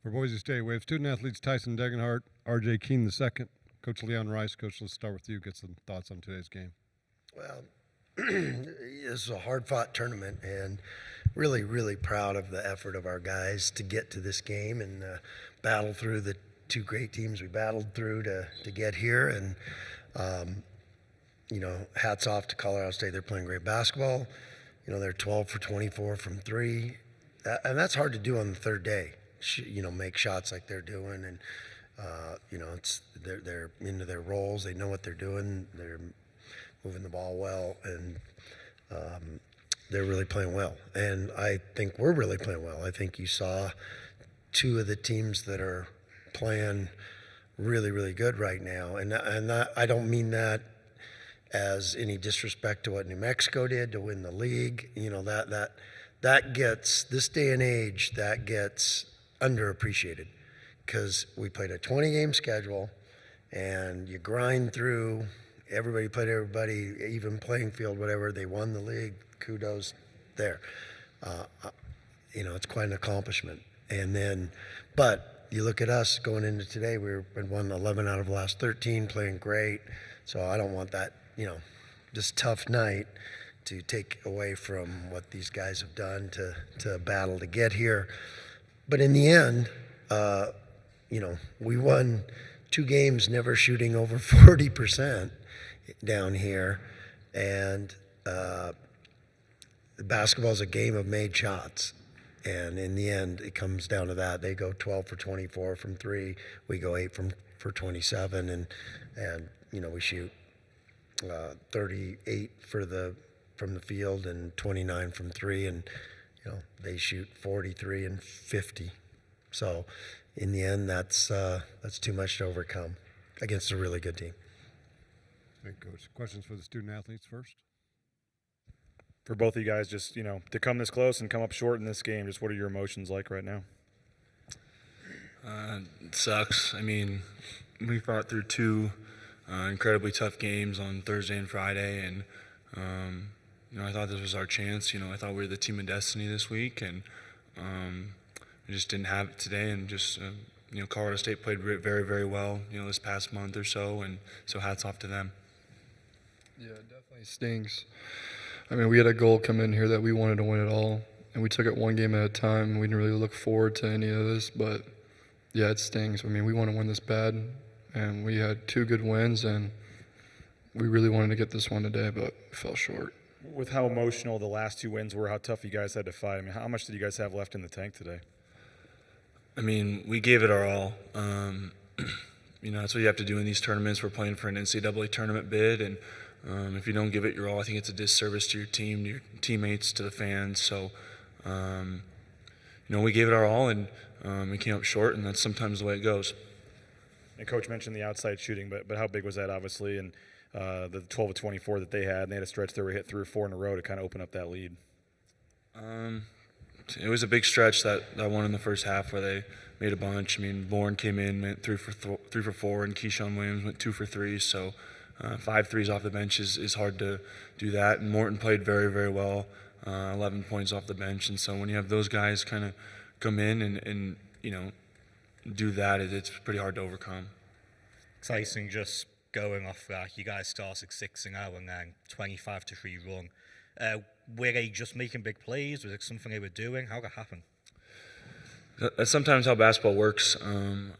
For Boise State, we have student athletes Tyson Degenhart, RJ Keene II, Coach Leon Rice. Coach, let's start with you. Get some thoughts on today's game. Well, this is a hard-fought tournament, and really, really proud of the effort of our guys to get to this game and battle through the two great teams we battled through to get here. And, hats off to Colorado State. They're playing great basketball. They're 12 for 24 from three. And that's hard to do on the third day, make shots like they're doing. And, they're into their roles. They know what they're doing. They're moving the ball well, and they're really playing well. And I think we're really playing well. I think you saw two of the teams that are playing really, really good right now. And I don't mean that as any disrespect to what New Mexico did to win the league. That gets, this day and age, that gets underappreciated because we played a 20-game schedule, and you grind through. Everybody played everybody, even playing field, whatever. They won the league. Kudos there. It's quite an accomplishment. And then, but you look at us going into today, we won 11 out of the last 13, playing great. So I don't want that, this tough night to take away from what these guys have done to battle to get here. But in the end, we won 2 games never shooting over 40% down here. And basketball is a game of made shots. And in the end, it comes down to that. They go 12 for 24 from 3. We go 8 for 27. And we shoot 38 from the field and 29 from 3. And, they shoot 43 and 50. So in the end, that's too much to overcome against a really good team. Thank you, Coach. Questions for the student athletes first? For both of you guys, just, to come this close and come up short in this game, just what are your emotions like right now? It sucks. I mean, we fought through 2 incredibly tough games on Thursday and Friday, and I thought this was our chance. I thought we were the team of destiny this week, and we just didn't have it today. And just Colorado State played very, very well, this past month or so, and so hats off to them. Yeah, it definitely stings. I mean, we had a goal come in here that we wanted to win it all, and we took it one game at a time. We didn't really look forward to any of this, but yeah, it stings. I mean, we want to win this bad, and we had 2 good wins, and we really wanted to get this one today, but we fell short. With how emotional the last 2 wins were, how tough you guys had to fight, I mean, how much did you guys have left in the tank today? I mean, we gave it our all. That's what you have to do in these tournaments. We're playing for an NCAA tournament bid, and if you don't give it your all, I think it's a disservice to your team, to your teammates, to the fans. So, we gave it our all, and we came up short, and that's sometimes the way it goes. And Coach mentioned the outside shooting, but how big was that, obviously, and the 12 of 24 that they had, and they had a stretch there where we hit 3 or 4 in a row to kind of open up that lead? It was a big stretch that one in the first half where they made a bunch. I mean, Lauren came in, went 3 for 4, and Keyshawn Williams went 2 for 3. So 5 threes off the bench is hard to do that. And Morton played very, very well, 11 points off the bench. And so when you have those guys kind of come in and do that, it's pretty hard to overcome. Tyson, just going off that, you guys started 6-0 and then 25-3 run. Were they just making big plays? Was it something they were doing? How did that happen? That's sometimes how basketball works. I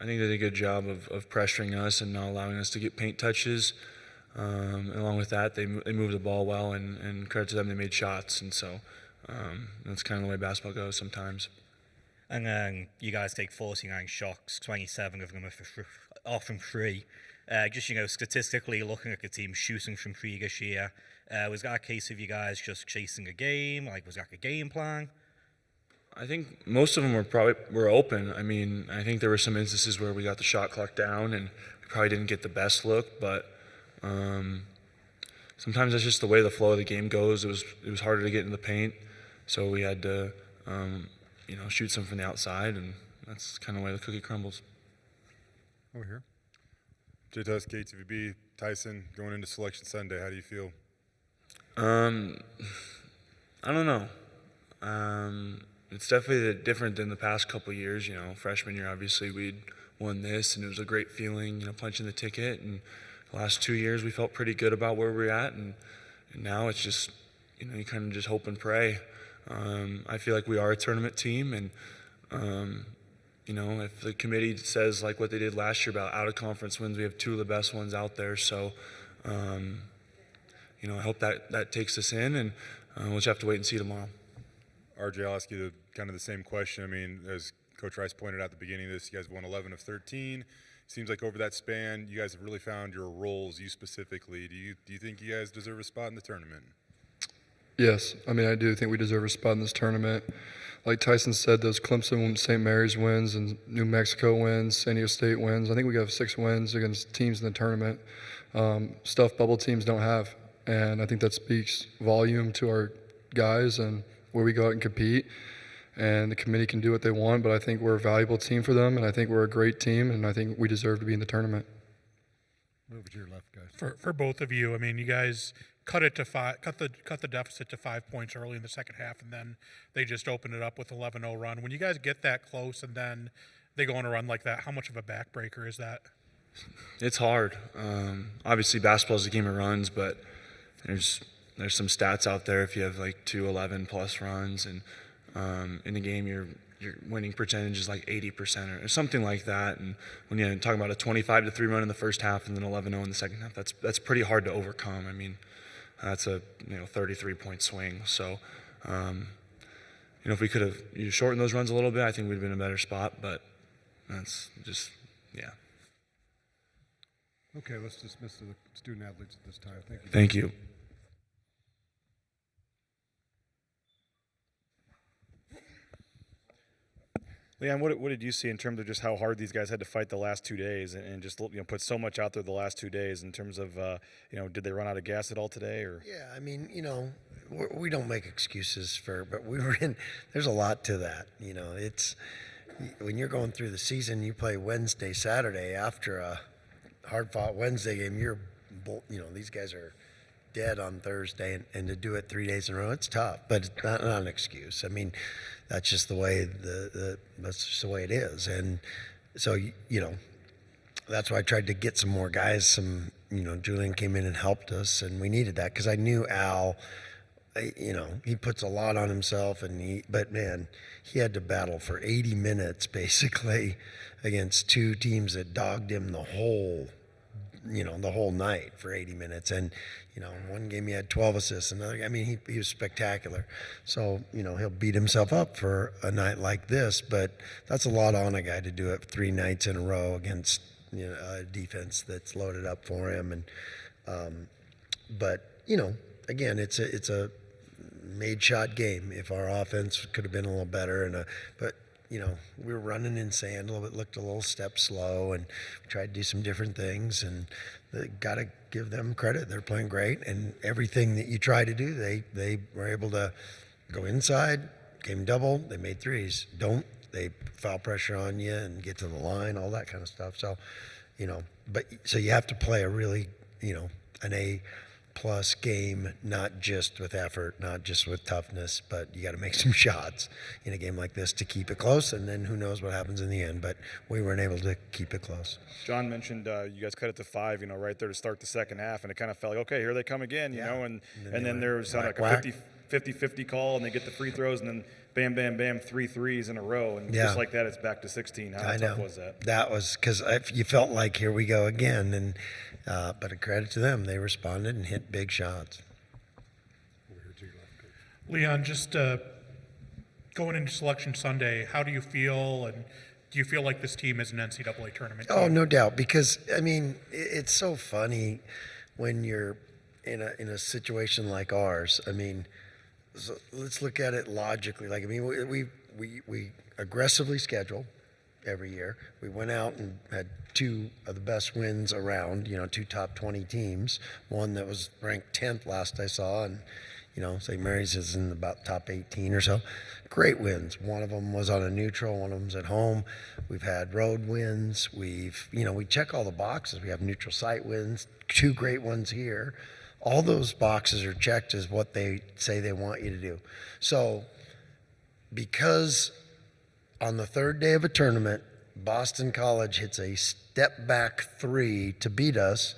think they did a good job of pressuring us and not allowing us to get paint touches. Along with that, they moved the ball well, and credit to them, they made shots. And so that's kind of the way basketball goes sometimes. And then you guys take 49 shots, 27 of them are from 3. Just, statistically looking at the team shooting from 3 this year, was that a case of you guys just chasing a game? Like, was that a game plan? I think most of them were open. I mean, I think there were some instances where we got the shot clock down and we probably didn't get the best look, but sometimes that's just the way the flow of the game goes. It was harder to get in the paint, so we had to shoot some from the outside, and that's kind of the way the cookie crumbles. Over here. J-Tusk, KTVB, Tyson, going into Selection Sunday, how do you feel? I don't know. it's definitely different than the past couple of years. You know, freshman year, obviously we'd won this, and it was a great feeling. You know, punching the ticket. And the last 2 years, we felt pretty good about where we're at, and now it's just, you know, you kind of just hope and pray. I feel like we are a tournament team, and you know, if the committee says like what they did last year about out of conference wins, we have 2 of the best ones out there. So, you know, I hope that takes us in, and we'll just have to wait and see tomorrow. RJ, I'll ask you kind of the same question. I mean, as Coach Rice pointed out at the beginning of this, you guys won 11 of 13. Seems like over that span, you guys have really found your roles, you specifically. Do you think you guys deserve a spot in the tournament? Yes, I mean, I do think we deserve a spot in this tournament. Like Tyson said, those Clemson, St. Mary's wins and New Mexico wins, San Diego State wins. I think we got 6 wins against teams in the tournament, stuff bubble teams don't have. And I think that speaks volume to our guys and where we go out and compete. And the committee can do what they want, but I think we're a valuable team for them, and I think we're a great team, and I think we deserve to be in the tournament. Move to your left, guys. For both of you, I mean, you guys cut the deficit to 5 points early in the second half, and then they just opened it up with 11-0 run. When you guys get that close and then they go on a run like that, how much of a backbreaker is that? It's hard. Obviously, basketball is a game of runs, but there's some stats out there. If you have like 2 11-plus runs, and in a game your winning percentage is like 80% or something like that. And when you're talking about a 25-3 run in the first half and then 11-0 in the second half, that's pretty hard to overcome. I mean, that's a 33-point swing. So, you know, if we could have shortened those runs a little bit, I think we'd have been in a better spot. But that's just, yeah. Okay, let's dismiss the student athletes at this time. Thank you. Thank you. Leon, what did you see in terms of just how hard these guys had to fight the last 2 days, and just put so much out there the last 2 days in terms of did they run out of gas at all today? Or Yeah, I mean, we don't make excuses but we were in. There's a lot to that. It's when you're going through the season, you play Wednesday, Saturday after a hard-fought Wednesday game. These guys are dead on Thursday, and to do it 3 days in a row, it's tough, but it's not an excuse. I mean, that's just the way that's just the way it is, and so that's why I tried to get some more guys. Julian came in and helped us, and we needed that because I knew Al. He puts a lot on himself, but man, he had to battle for 80 minutes basically against 2 teams that dogged him the whole night for 80 minutes. And, one game he had 12 assists. Another, I mean, he was spectacular. So, he'll beat himself up for a night like this, but that's a lot on a guy to do it 3 nights in a row against, a defense that's loaded up for him. And, but, again, it's a made shot game. If our offense could have been a little better, but we were running in sand a little bit, looked a little step slow, and we tried to do some different things, and got to give them credit. They're playing great, and everything that you try to do, they were able to go inside, game double, they made threes. They foul pressure on you and get to the line, all that kind of stuff. So, so you have to play a really, an A-plus game, not just with effort, not just with toughness, but you got to make some shots in a game like this to keep it close, and then who knows what happens in the end. But we weren't able to keep it close. John mentioned you guys cut it to 5, right there to start the second half, and it kind of felt like, okay, here they come again, and then there was like a 50-50 call, and they get the free throws, and then bam, bam, bam, 3 threes in a row, and just like that, it's back to 16. How tough was that? That was because you felt like here we go again, and but a credit to them, they responded and hit big shots. Leon, just going into Selection Sunday, how do you feel, and do you feel like this team is an NCAA tournament team? Oh, no doubt, because, I mean, it's so funny when you're in a situation like ours. I mean, so let's look at it logically. Like, I mean, we aggressively schedule every year. We went out and had 2 of the best wins around, 2 top 20 teams. One that was ranked 10th last I saw, and, St. Mary's is in about top 18 or so. Great wins. One of them was on a neutral, one of them's at home. We've had road wins. We check all the boxes. We have neutral site wins, 2 great ones here. All those boxes are checked as what they say they want you to do. So because on the third day of a tournament, Boston College hits a step back three to beat us,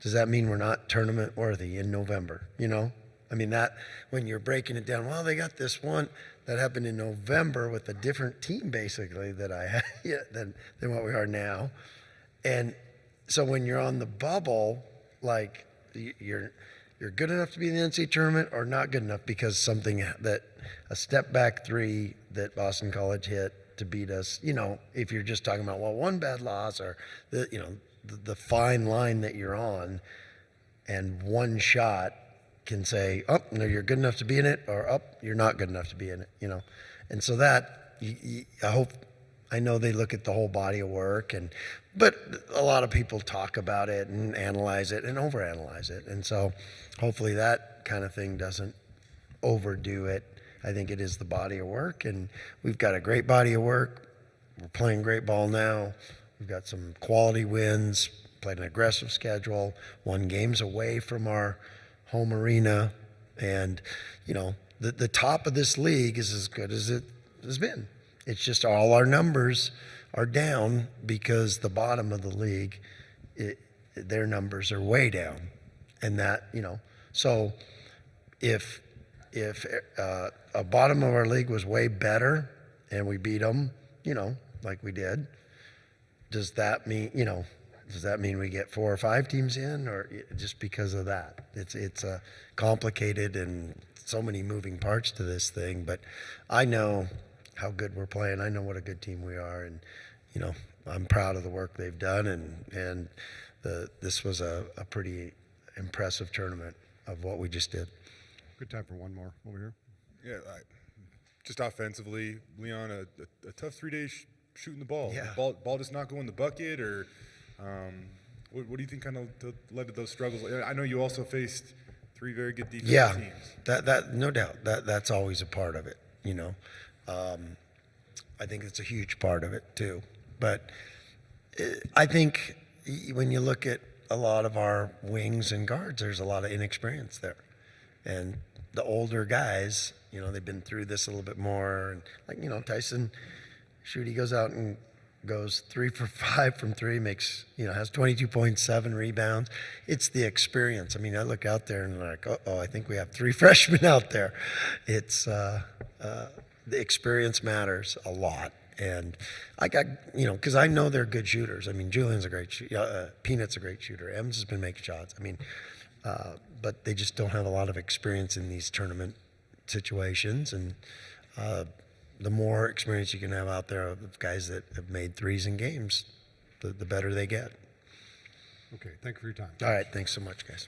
does that mean we're not tournament worthy in November? You know, I mean, that when you're breaking it down, well, they got this one that happened in November with a different team basically that I had than what we are now. And so when you're on the bubble, like you're good enough to be in the NCAA tournament or not good enough because something that a step back three that Boston College hit to beat us, you know, if you're just talking about, well, one bad loss or the fine line that you're on, and one shot can say, oh, no, you're good enough to be in it, or oh, you're not good enough to be in it, you know. And so that, I know they look at the whole body of work, but a lot of people talk about it and analyze it and overanalyze it. And so hopefully that kind of thing doesn't overdo it. I think it is the body of work, and we've got a great body of work. We're playing great ball now. We've got some quality wins, played an aggressive schedule, won games away from our home arena. And, you know, the top of this league is as good as it has been. It's just all our numbers are down because the bottom of the league, their numbers are way down. And that, you know, so if a bottom of our league was way better and we beat them, you know, like we did, does that mean we get 4 or 5 teams in, or just because of that? It's complicated and so many moving parts to this thing, but I know how good we're playing. I know what a good team we are, and you know, I'm proud of the work they've done, and this was a pretty impressive tournament of what we just did. Good time for one more over here. Yeah, just offensively, Leon, a tough 3 days shooting the ball. Yeah. The ball just not go in the bucket, or what do you think kind of led to those struggles? I know you also faced 3 very good defensive teams. That no doubt that's always a part of it. You know, I think it's a huge part of it too. But I think when you look at a lot of our wings and guards, there's a lot of inexperience there, and the older guys, you know, they've been through this a little bit more. And like, you know, Tyson, he goes out and goes 3 for 5 from 3, makes, you know, has 22.7 rebounds. It's the experience. I mean, I look out there and like, I think we have 3 freshmen out there. It's the experience matters a lot. And I got, you know, because I know they're good shooters. I mean, Julian's a great shooter. Peanut's a great shooter. Evans has been making shots. I mean, but they just don't have a lot of experience in these tournament situations. And the more experience you can have out there of guys that have made threes in games, the better they get. Okay, thank you for your time. All right, thanks so much, guys.